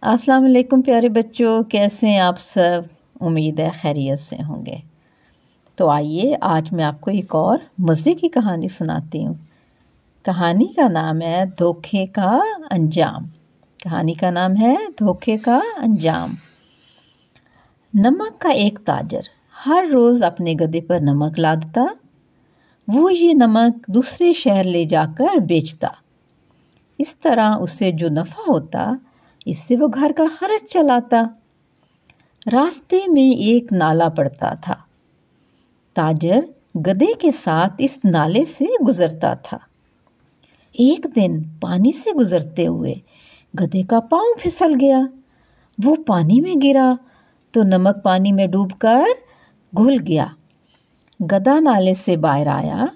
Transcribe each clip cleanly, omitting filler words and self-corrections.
अस्सलाम वालेकुम प्यारे बच्चों, कैसे हैं आप सब। उम्मीद है खैरियत से होंगे। तो आइए आज मैं आपको एक और मज़े की कहानी सुनाती हूँ। कहानी का नाम है धोखे का अंजाम। कहानी का नाम है धोखे का अंजाम। नमक का एक ताजर हर रोज़ अपने गधे पर नमक लादता। वो ये नमक दूसरे शहर ले जाकर बेचता। इस तरह उससे जो नफ़ा होता, इससे वो घर का खर्च चलाता। रास्ते में एक नाला पड़ता था। ताजर गधे के साथ इस नाले से गुजरता था। एक दिन पानी से गुजरते हुए गधे का पाँव फिसल गया। वो पानी में गिरा तो नमक पानी में डूबकर घुल गया। गधा नाले से बाहर आया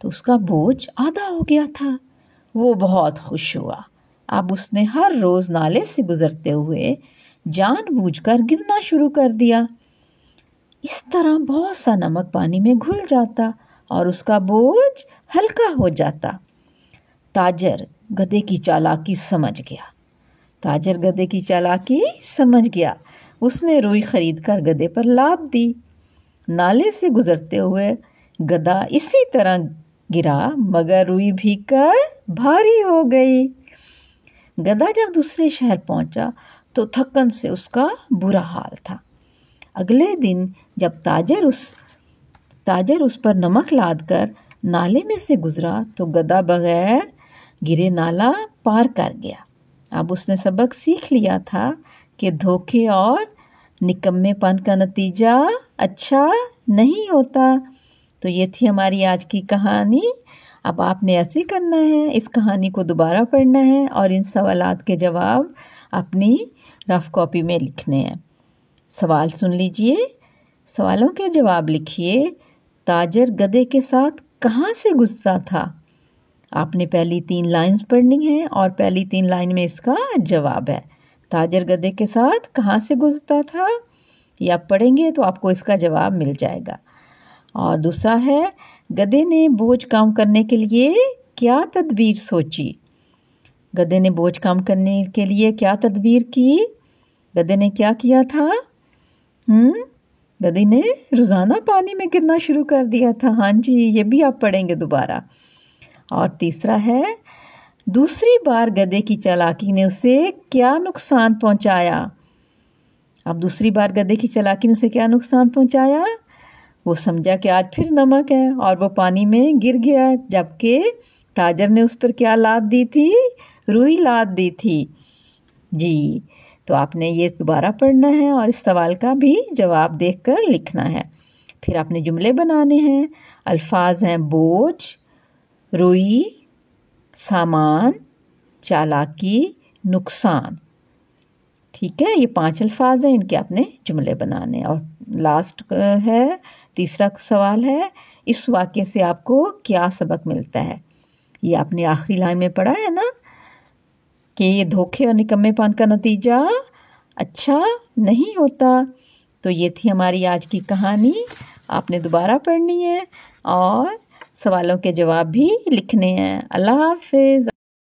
तो उसका बोझ आधा हो गया था। वो बहुत खुश हुआ। अब उसने हर रोज नाले से गुजरते हुए जानबूझकर गिरना शुरू कर दिया। इस तरह बहुत सा नमक पानी में घुल जाता और उसका बोझ हल्का हो जाता। ताजर गधे की चालाकी समझ गया। ताजर गधे की चालाकी समझ गया। उसने रुई खरीदकर गधे पर लाद दी। नाले से गुजरते हुए गधा इसी तरह गिरा, मगर रुई भीगकर भारी हो गई। गधा जब दूसरे शहर पहुंचा तो थकन से उसका बुरा हाल था। अगले दिन जब ताजर उस पर नमक लादकर नाले में से गुजरा तो गधा बगैर गिरे नाला पार कर गया। अब उसने सबक सीख लिया था कि धोखे और निकम्मेपन का नतीजा अच्छा नहीं होता। तो ये थी हमारी आज की कहानी। अब आपने ऐसे करना है, इस कहानी को दोबारा पढ़ना है और इन सवालात के जवाब अपनी रफ कॉपी में लिखने हैं। सवाल सुन लीजिए, सवालों के जवाब लिखिए। ताजर गधे के साथ कहाँ से गुजरा था? आपने पहली 3 लाइन्स पढ़नी है और पहली 3 लाइन में इसका जवाब है। ताजर गधे के साथ कहाँ से गुजरता था, ये आप पढ़ेंगे तो आपको इसका जवाब मिल जाएगा। और दूसरा है, गधे ने बोझ कम करने के लिए क्या तदबीर सोची? गधे ने बोझ कम करने के लिए क्या तदबीर की? गधे ने क्या किया था? गधे ने रोज़ाना पानी में गिरना शुरू कर दिया था। हाँ जी, ये भी आप पढ़ेंगे दोबारा। और तीसरा है, दूसरी बार गधे की चालाकी ने उसे क्या नुकसान पहुंचाया? अब दूसरी बार गधे की चालाकी ने उसे क्या नुकसान पहुंचाया? वो समझा कि आज फिर नमक है और वो पानी में गिर गया, जबकि ताजर ने उस पर क्या लाद दी थी? रुई लाद दी थी। जी, तो आपने ये दोबारा पढ़ना है और इस सवाल का भी जवाब देखकर लिखना है। फिर आपने जुमले बनाने हैं। अल्फाज हैं बोझ, रुई, सामान, चालाकी, नुकसान। ठीक है, ये 5 अल्फाज हैं, इनके आपने जुमले बनाने। और लास्ट है, तीसरा सवाल है, इस वाक्य से आपको क्या सबक मिलता है? ये आपने आखिरी लाइन में पढ़ा है ना कि ये धोखे और निकम्मेपन का नतीजा अच्छा नहीं होता। तो ये थी हमारी आज की कहानी। आपने दोबारा पढ़नी है और सवालों के जवाब भी लिखने हैं। अल्लाह हाफिज़।